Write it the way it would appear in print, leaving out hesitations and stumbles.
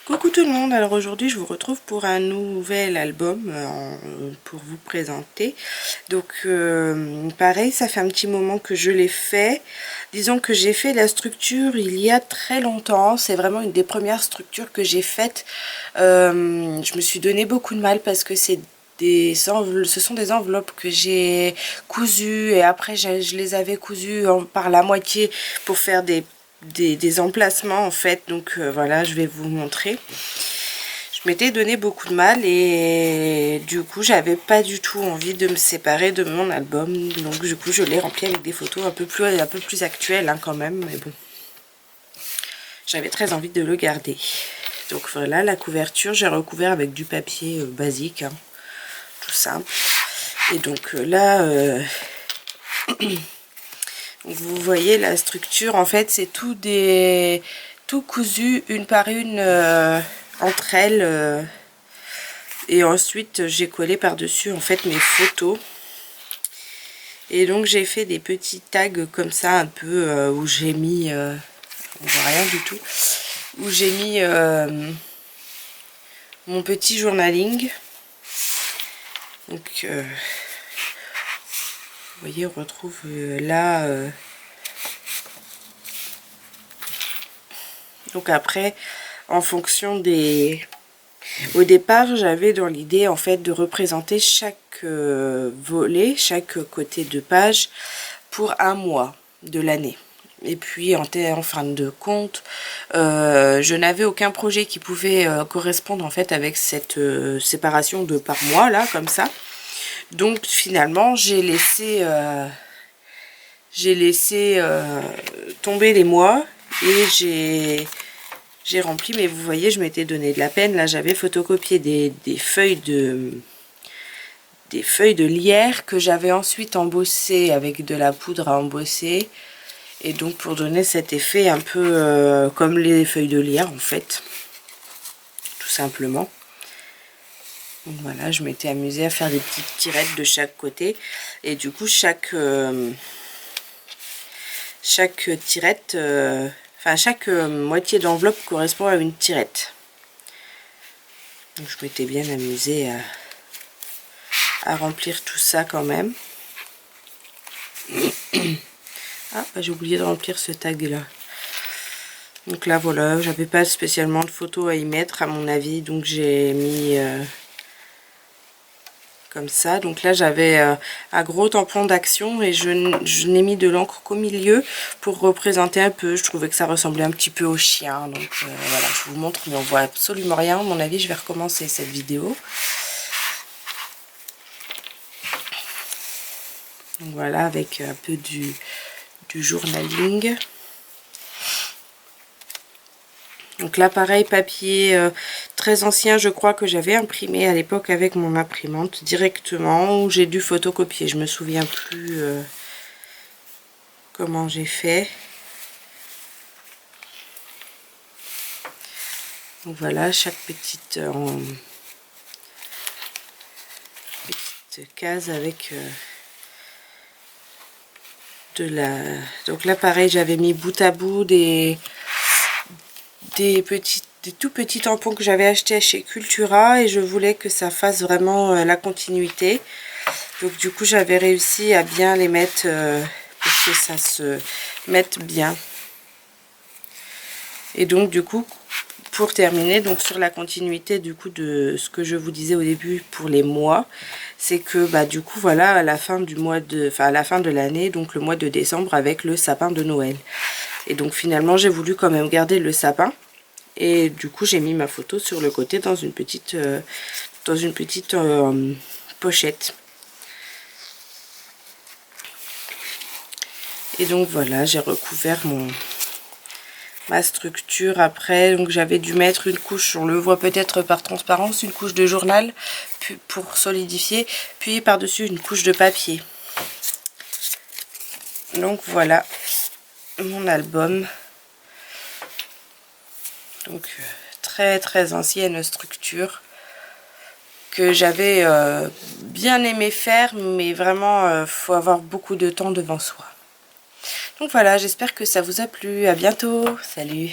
Coucou tout le monde, alors aujourd'hui je vous retrouve pour un nouvel album pour vous présenter. Donc pareil, ça fait un petit moment que je l'ai fait. Disons que j'ai fait la structure il y a très longtemps, c'est vraiment une des premières structures que j'ai faites. Je me suis donné beaucoup de mal parce que ce sont des enveloppes que j'ai cousues et après je les avais cousues par la moitié pour faire des emplacements en fait. Donc voilà, je vais vous montrer. Je m'étais donné beaucoup de mal et du coup j'avais pas du tout envie de me séparer de mon album, donc du coup je l'ai rempli avec des photos un peu plus actuelles hein, quand même, mais bon, j'avais très envie de le garder. Donc voilà la couverture, j'ai recouvert avec du papier basique hein, tout simple. Et donc là vous voyez la structure, en fait c'est tout cousu une par une entre elles, et ensuite j'ai collé par dessus en fait mes photos. Et donc j'ai fait des petits tags comme ça un peu où j'ai mis on voit rien du tout, où j'ai mis mon petit journaling. Donc vous voyez, on retrouve là donc après en fonction des... Au départ j'avais dans l'idée en fait de représenter chaque volet, chaque côté de page pour un mois de l'année. Et puis en fin de compte je n'avais aucun projet qui pouvait correspondre en fait avec cette séparation de par mois là comme ça. Donc finalement j'ai laissé tomber les mois et j'ai rempli. Mais vous voyez, je m'étais donné de la peine. Là j'avais photocopié des feuilles de lierre que j'avais ensuite embossé avec de la poudre à embosser, et donc pour donner cet effet un peu comme les feuilles de lierre en fait, tout simplement. Donc voilà, je m'étais amusée à faire des petites tirettes de chaque côté, et du coup chaque tirette, enfin chaque moitié d'enveloppe correspond à une tirette. Donc je m'étais bien amusée à remplir tout ça quand même. Ah, bah, j'ai oublié de remplir ce tag là. Donc là voilà, j'avais pas spécialement de photos à y mettre à mon avis, donc j'ai mis comme ça. Donc là j'avais un gros tampon d'action et je n'ai mis de l'encre qu'au milieu pour représenter un peu. Je trouvais que ça ressemblait un petit peu au chien, donc voilà, je vous montre, mais on voit absolument rien. À mon avis je vais recommencer cette vidéo. Donc voilà, avec un peu du journaling. Donc là pareil, papier très ancien, je crois que j'avais imprimé à l'époque avec mon imprimante directement, ou j'ai dû photocopier, je me souviens plus comment j'ai fait. Donc voilà, chaque petite case avec de la... Donc là pareil, j'avais mis bout à bout des tout petits tampons que j'avais acheté chez Cultura, et je voulais que ça fasse vraiment la continuité. Donc du coup j'avais réussi à bien les mettre pour que ça se mette bien. Et donc du coup pour terminer, donc sur la continuité du coup de ce que je vous disais au début pour les mois, c'est que bah du coup voilà, à la fin du mois de, enfin à la fin de l'année, donc le mois de décembre, avec le sapin de Noël. Et donc finalement j'ai voulu quand même garder le sapin, et du coup j'ai mis ma photo sur le côté dans une petite pochette. Et donc voilà, j'ai recouvert ma structure après. Donc j'avais dû mettre une couche, on le voit peut-être par transparence, une couche de journal puis pour solidifier, puis par dessus une couche de papier. Donc voilà mon album. Donc très ancienne structure que j'avais bien aimé faire, mais vraiment faut avoir beaucoup de temps devant soi. Donc voilà, j'espère que ça vous a plu. À bientôt, salut.